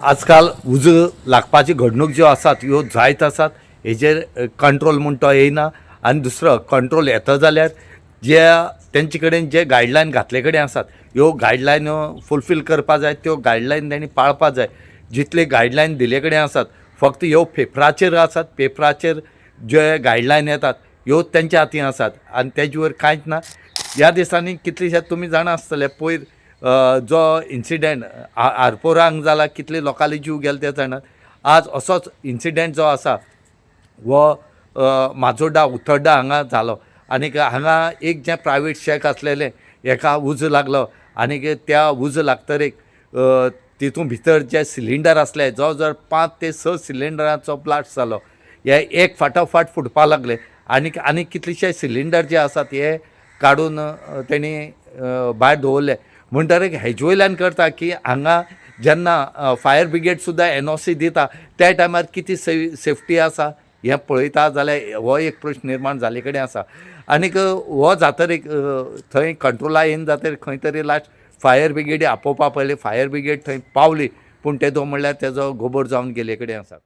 आजकाल उज लागपाची घडणूक ज्यो आसात ह्यो जायत आसात. हेजेर कंट्रोल म्हूण तो येयना. आनी दुसरो कंट्रोल येता जाल्यार तेंचे कडेन जे गायडलायन घातले कडेन आसात ह्यो गायडलायन फुलफील करपा जाय. त्यो गायडलायन तेणी पाळपा जाय. जितले गायडलायन दिले कडेन आसात फक्त ह्यो पेपराचेर आसात. पेपराचेर जे गायडलायन येतात ह्यो तेंच्या हातीन आसात आनी तेजे वयर कांयच ना. ह्या दिसांनी कितलेशे तुमी जाणा आसतले पयर जो इन्सिडेंट आरपोरांक जाला कितले लोकांले जीव गेले ते जाणात. आज असोच इन्सिडेंट जो आसा हो माजोड्डा उतोड्डा हांगा जालो. आनीक हांगा एक जे प्रायवेट शेक आसलेले हेका उज लागलो आनीक त्या उज लागतरेक तितून भितर जे सिलिंडर आसले जवळ जवळ 5 ते 6 सिलिंडरांचो ब्लास्ट जालो. हे एक फाटोफाट फुटपा लागले आनीक कितलेशे सिलिंडर जे आसात हे काडून तेणी भायर दवरले. म्हणटरीक हेजे वयल्यान करता की हांगा जेन्ना फायर ब्रिगेड सुद्दां NOC दिता त्या टायमार कितें सेफ्टी आसा हें पळयता जाल्यार हो एक प्रश्न निर्माण जाले कडेन आसा. आनीक हो जातरीक थंय कंट्रोला येयन जातरीक खंय तरी लास्ट फायर ब्रिगेडी आपोवपा पडली. फायर ब्रिगेड थंय पावली पूण तेदो म्हणल्यार तेजो गोबोर जावन गेले कडेन आसा.